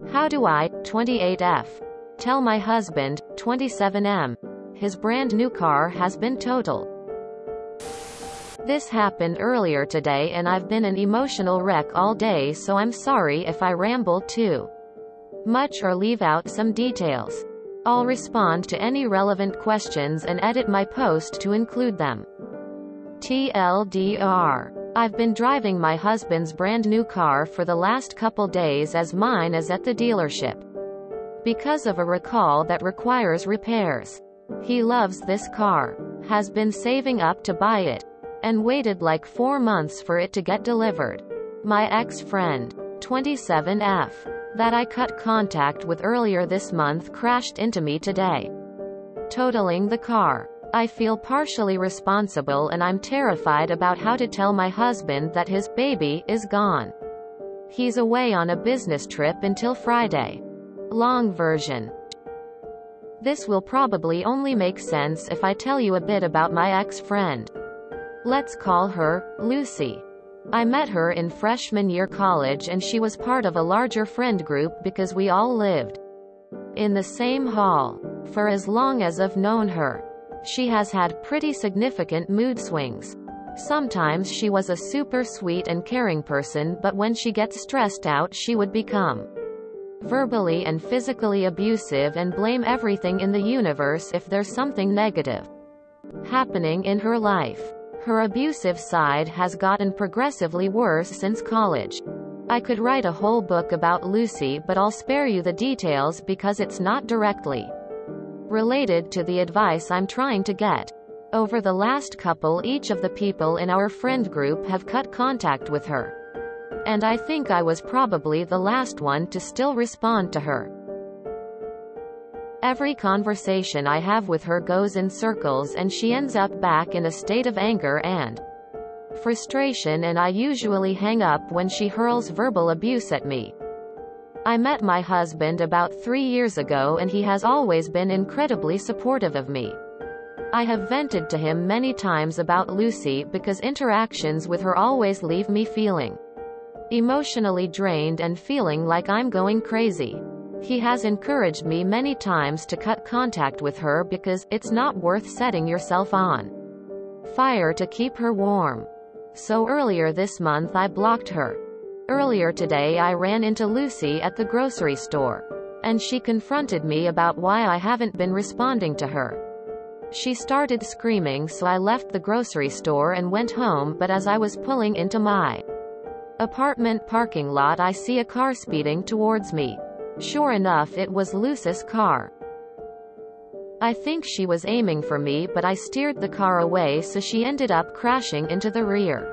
How do I, 28F, tell my husband, 27M, his brand new car has been totaled? This happened earlier today and I've been an emotional wreck all day, so I'm sorry if I ramble too much or leave out some details. I'll respond to any relevant questions and edit my post to include them. TLDR. I've been driving my husband's brand new car for the last couple days as mine is at the dealership because of a recall that requires repairs. He loves this car, has been saving up to buy it, and waited like 4 months for it to get delivered. My ex-friend, 27F, that I cut contact with earlier this month crashed into me today, totaling the car. I feel partially responsible and I'm terrified about how to tell my husband that his baby is gone. He's away on a business trip until Friday. Long version. This will probably only make sense if I tell you a bit about my ex-friend. Let's call her Lucy. I met her in freshman year college and she was part of a larger friend group because we all lived in the same hall. For as long as I've known her, she has had pretty significant mood swings. Sometimes she was a super sweet and caring person, but when she gets stressed out she would become verbally and physically abusive and blame everything in the universe if there's something negative happening in her life. Her abusive side has gotten progressively worse since college. I could write a whole book about Lucy, but I'll spare you the details because it's not directly related to the advice I'm trying to get. Over the last couple, each of the people in our friend group have cut contact with her. And I think I was probably the last one to still respond to her. Every conversation I have with her goes in circles and she ends up back in a state of anger and frustration, and I usually hang up when she hurls verbal abuse at me. I met my husband about 3 years ago and he has always been incredibly supportive of me. I have vented to him many times about Lucy because interactions with her always leave me feeling emotionally drained and feeling like I'm going crazy. He has encouraged me many times to cut contact with her because it's not worth setting yourself on fire to keep her warm. So earlier this month I blocked her. Earlier today I ran into Lucy at the grocery store, and she confronted me about why I haven't been responding to her. She started screaming, so I left the grocery store and went home, but as I was pulling into my apartment parking lot I see a car speeding towards me. Sure enough, it was Lucy's car. I think she was aiming for me, but I steered the car away, so she ended up crashing into the rear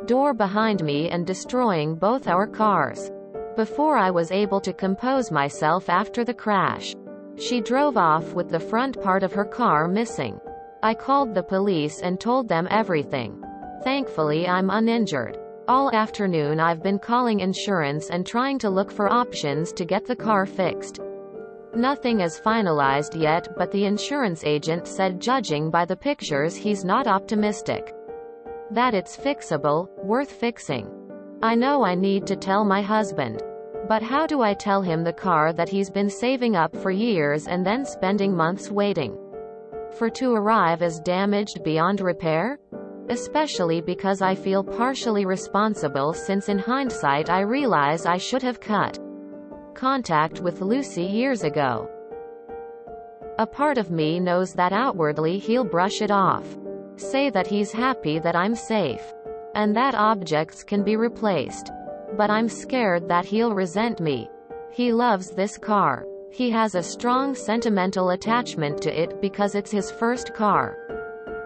door behind me and destroying both our cars. Before I was able to compose myself after the crash, she drove off with the front part of her car missing. I called the police and told them everything. Thankfully I'm uninjured. All afternoon I've been calling insurance and trying to look for options to get the car fixed. Nothing is finalized yet, but the insurance agent said, judging by the pictures, he's not optimistic that it's fixable, worth fixing. I know I need to tell my husband. But how do I tell him the car that he's been saving up for years and then spending months waiting for to arrive is damaged beyond repair? Especially because I feel partially responsible, since in hindsight I realize I should have cut contact with Lucy years ago. A part of me knows that outwardly he'll brush it off, say that he's happy that I'm safe, and that objects can be replaced. But I'm scared that he'll resent me. He loves this car. He has a strong sentimental attachment to it because it's his first car.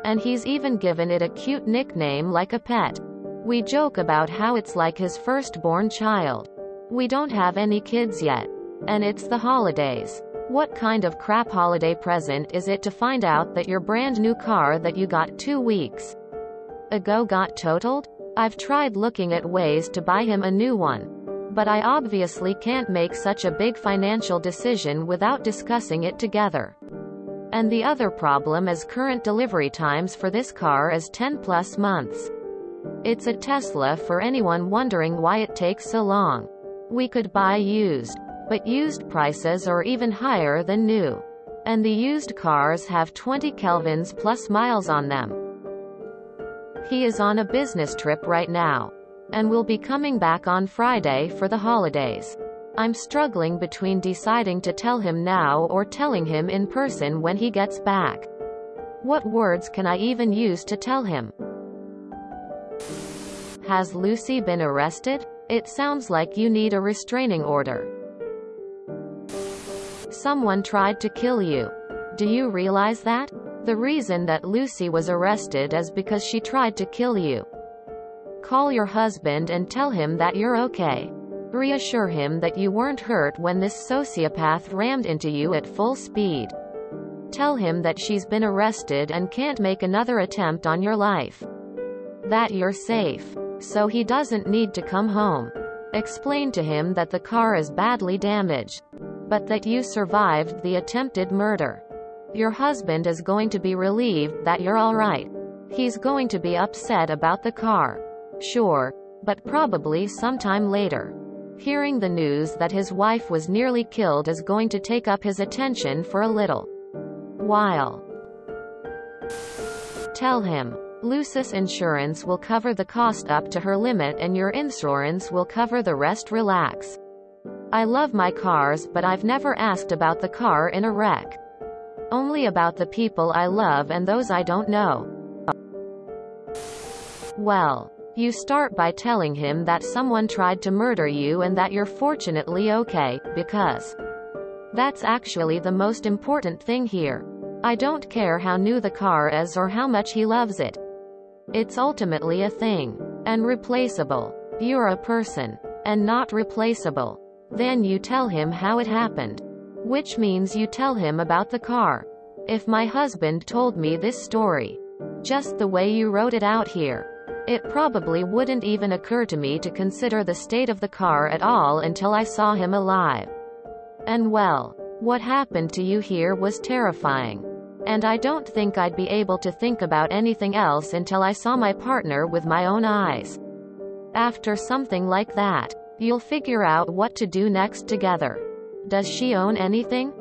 And he's even given it a cute nickname like a pet. We joke about how it's like his firstborn child. We don't have any kids yet. And it's the holidays. What kind of crap holiday present is it to find out that your brand new car that you got 2 weeks ago got totaled? I've tried looking at ways to buy him a new one, but I obviously can't make such a big financial decision without discussing it together. And the other problem is current delivery times for this car is 10+ months. It's a Tesla, for anyone wondering why it takes so long. We could buy used. but used prices are even higher than new. And the used cars have 20 Kelvins plus miles on them. He is on a business trip right now, and will be coming back on Friday for the holidays. I'm struggling between deciding to tell him now or telling him in person when he gets back. What words can I even use to tell him? Has Lucy been arrested? It sounds like you need a restraining order. Someone tried to kill you. Do you realize that? The reason that Lucy was arrested is because she tried to kill you. Call your husband and tell him that you're okay. Reassure him that you weren't hurt when this sociopath rammed into you at full speed. Tell him that she's been arrested and can't make another attempt on your life. That you're safe, so he doesn't need to come home. Explain to him that the car is badly damaged, but that you survived the attempted murder. Your husband is going to be relieved that you're alright. He's going to be upset about the car. Sure, but probably sometime later. Hearing the news that his wife was nearly killed is going to take up his attention for a little while. Tell him, Lucy's insurance will cover the cost up to her limit and your insurance will cover the rest. Relax. I love my cars, but I've never asked about the car in a wreck. Only about the people I love and those I don't know. Well, you start by telling him that someone tried to murder you and that you're fortunately okay, because that's actually the most important thing here. I don't care how new the car is or how much he loves it. It's ultimately a thing. And replaceable. You're a person. And not replaceable. Then you tell him how it happened. Which means you tell him about the car. If my husband told me this story, just the way you wrote it out here, it probably wouldn't even occur to me to consider the state of the car at all until I saw him alive. And well, what happened to you here was terrifying. And I don't think I'd be able to think about anything else until I saw my partner with my own eyes. After something like that, you'll figure out what to do next together. Does she own anything?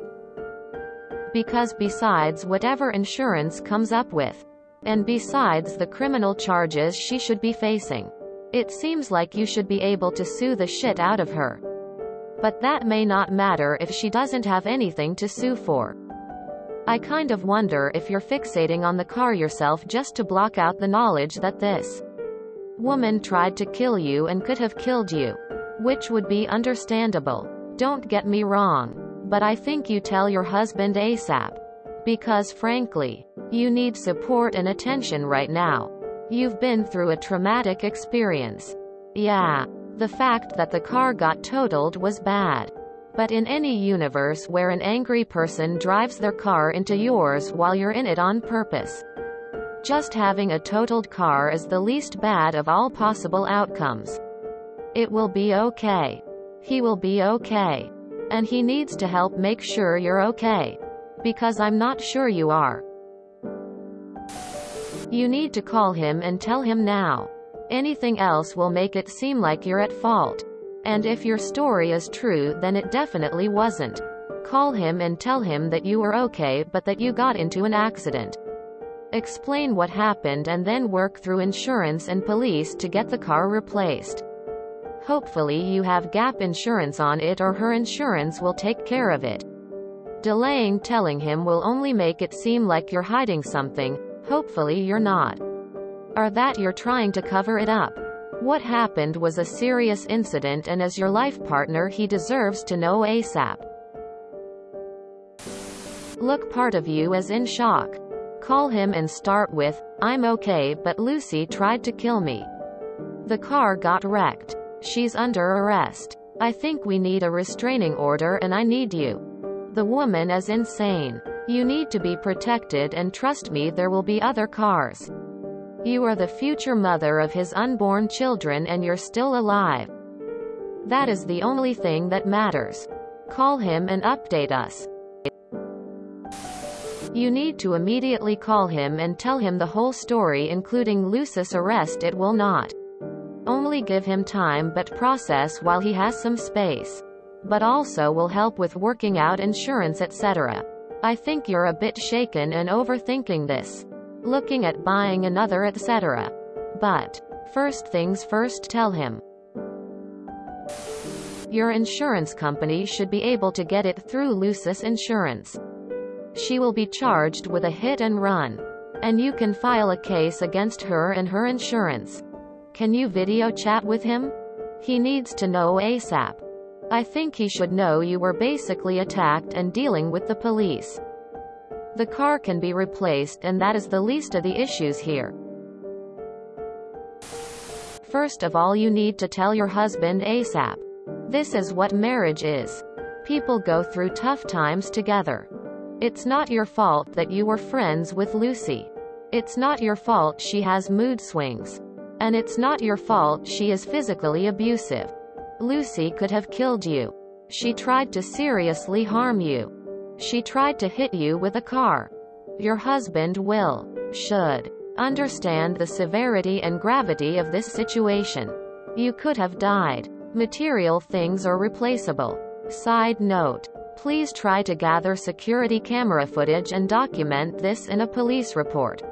Because besides whatever insurance comes up with, and besides the criminal charges she should be facing, it seems like you should be able to sue the shit out of her. But that may not matter if she doesn't have anything to sue for. I kind of wonder if you're fixating on the car yourself just to block out the knowledge that this woman tried to kill you and could have killed you. Which would be understandable. Don't get me wrong. But I think you tell your husband ASAP. Because frankly, you need support and attention right now. You've been through a traumatic experience. Yeah, the fact that the car got totaled was bad. But in any universe where an angry person drives their car into yours while you're in it on purpose, just having a totaled car is the least bad of all possible outcomes. It will be okay. He will be okay. And he needs to help make sure you're okay. Because I'm not sure you are. You need to call him and tell him now. Anything else will make it seem like you're at fault. And if your story is true, then it definitely wasn't. Call him and tell him that you were okay but that you got into an accident. Explain what happened and then work through insurance and police to get the car replaced. Hopefully you have gap insurance on it or her insurance will take care of it. Delaying telling him will only make it seem like you're hiding something. Hopefully you're not. Or that you're trying to cover it up. What happened was a serious incident and as your life partner he deserves to know ASAP. Look, part of you is in shock. Call him and start with, I'm okay but Lucy tried to kill me. The car got wrecked. She's under arrest. I think we need a restraining order and I need you. The woman is insane. You need to be protected and trust me, there will be other cars. You are the future mother of his unborn children and you're still alive. That is the only thing that matters. Call him and update us. You need to immediately call him and tell him the whole story including Lucy's arrest. It will not only give him time but process while he has some space. but also will help with working out insurance, etc. I think you're a bit shaken and overthinking this. Looking at buying another, etc. But first things first, tell him. Your insurance company should be able to get it through Lucis Insurance. She will be charged with a hit and run, and you can file a case against her and her insurance. Can you video chat with him? He needs to know ASAP. I think he should know you were basically attacked and dealing with the police. The car can be replaced, and that is the least of the issues here. First of all, you need to tell your husband ASAP. This is what marriage is. People go through tough times together. It's not your fault that you were friends with Lucy. It's not your fault she has mood swings. And it's not your fault she is physically abusive. Lucy could have killed you. She tried to seriously harm you. She tried to hit you with a car. Your husband should understand the severity and gravity of this situation. You could have died. Material things are replaceable. Side note: please try to gather security camera footage and document this in a police report.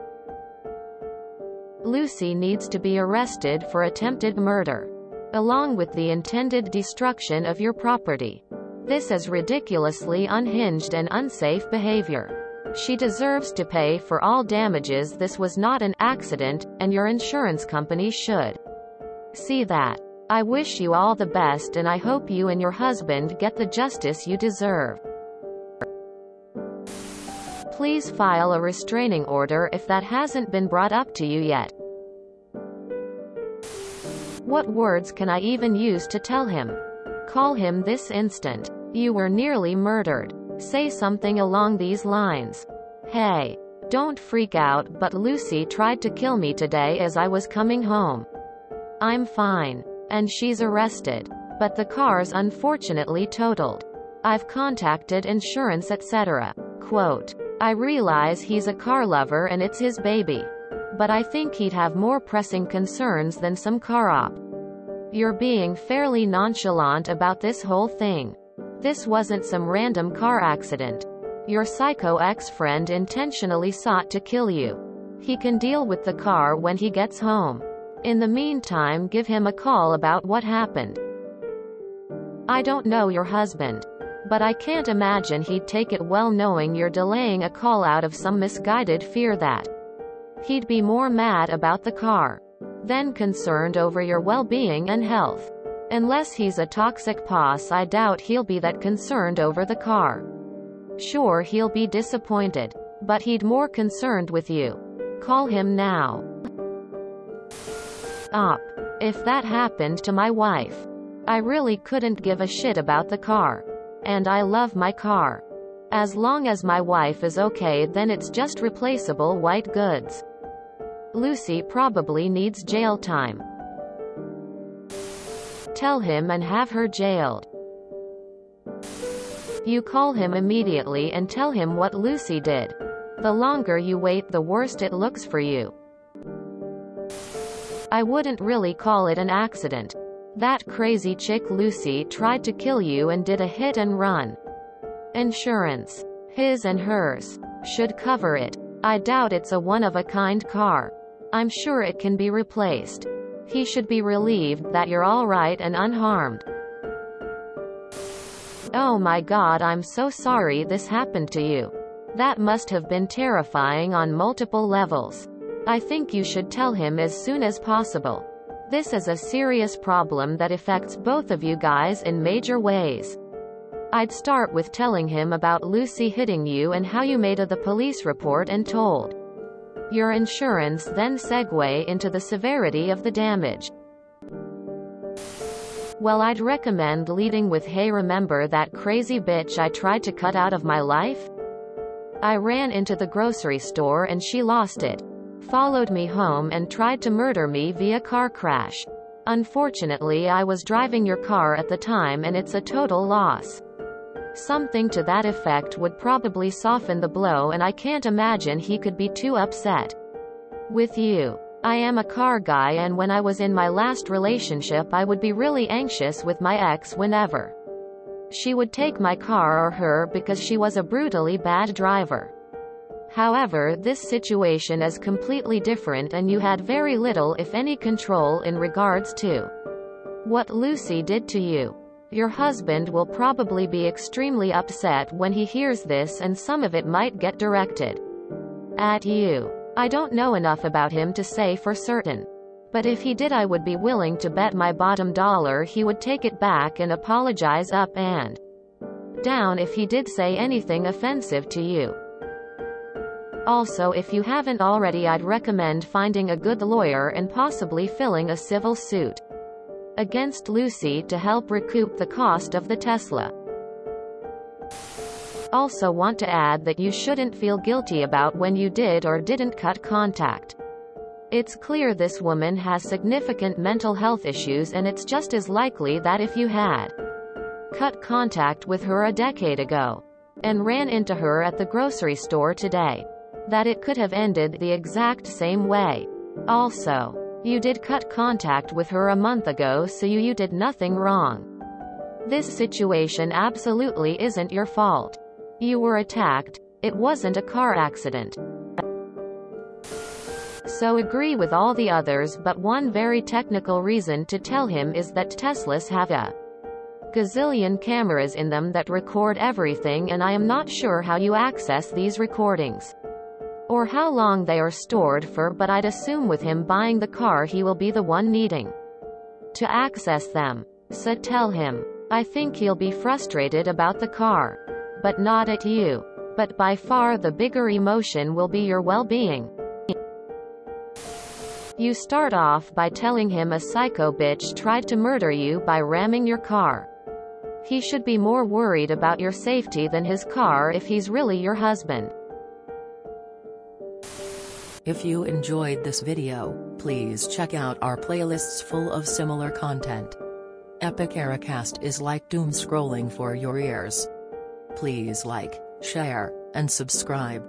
Lucy needs to be arrested for attempted murder, along with the intended destruction of your property. This is ridiculously unhinged and unsafe behavior. She deserves to pay for all damages. This was not an accident, and your insurance company should see that. I wish you all the best, and I hope you and your husband get the justice you deserve. Please file a restraining order if that hasn't been brought up to you yet. What words can I even use to tell him? Call him this instant. You were nearly murdered. Say something along these lines. Hey, don't freak out, but Lucy tried to kill me today as I was coming home. I'm fine. And she's arrested. But the car's unfortunately totaled. I've contacted insurance, etc. Quote, I realize he's a car lover and it's his baby. But I think he'd have more pressing concerns than some car op. You're being fairly nonchalant about this whole thing. This wasn't some random car accident. Your psycho ex-friend intentionally sought to kill you. He can deal with the car when he gets home. In the meantime, give him a call about what happened. I don't know your husband, but I can't imagine he'd take it well knowing you're delaying a call out of some misguided fear that he'd be more mad about the car than concerned over your well-being and health. Unless he's a toxic boss, I doubt he'll be that concerned over the car. Sure, he'll be disappointed, but he'd more concerned with you. Call him now. If that happened to my wife, I really couldn't give a shit about the car. And I love my car. As long as my wife is okay, then it's just replaceable white goods. Lucy probably needs jail time. Tell him and have her jailed. You call him immediately and tell him what Lucy did. The longer you wait, the worse it looks for you. I wouldn't really call it an accident. That crazy chick Lucy tried to kill you and did a hit and run. Insurance, his and hers, should cover it. I doubt it's a one-of-a-kind car. I'm sure it can be replaced. He should be relieved that you're all right and unharmed. Oh my God, I'm so sorry this happened to you. That must have been terrifying on multiple levels. I think you should tell him as soon as possible. This is a serious problem that affects both of you guys in major ways. I'd start with telling him about Lucy hitting you and how you made the police report and told your insurance, then segue into the severity of the damage. Well, I'd recommend leading with, hey, remember that crazy bitch I tried to cut out of my life? I ran into the grocery store and she lost it. Followed me home and tried to murder me via car crash. Unfortunately, I was driving your car at the time and it's a total loss. Something to that effect would probably soften the blow, and I can't imagine he could be too upset with you. I am a car guy, and when I was in my last relationship I would be really anxious with my ex whenever She would take my car or her because she was a brutally bad driver. However, this situation is completely different and you had very little if any control in regards to what Lucy did to you. Your husband will probably be extremely upset when he hears this, and some of it might get directed at you. I don't know enough about him to say for certain. But if he did, I would be willing to bet my bottom dollar he would take it back and apologize up and down if he did say anything offensive to you. Also, if you haven't already, I'd recommend finding a good lawyer and possibly filing a civil suit against Lucy to help recoup the cost of the Tesla. Also want to add that you shouldn't feel guilty about when you did or didn't cut contact. It's clear this woman has significant mental health issues, and it's just as likely that if you had cut contact with her a decade ago and ran into her at the grocery store today, that it could have ended the exact same way. Also, you did cut contact with her a month ago, so you did nothing wrong. This situation absolutely isn't your fault. You were attacked. It wasn't a car accident. So agree with all the others, but one very technical reason to tell him is that Teslas have a gazillion cameras in them that record everything, and I am not sure how you access these recordings or how long they are stored for, but I'd assume with him buying the car he will be the one needing to access them. So tell him. I think he'll be frustrated about the car, but not at you. But by far the bigger emotion will be your well-being. You start off by telling him a psycho bitch tried to murder you by ramming your car. He should be more worried about your safety than his car if he's really your husband. If you enjoyed this video, please check out our playlists full of similar content. Epic Eracast is like doom scrolling for your ears. Please like, share, and subscribe.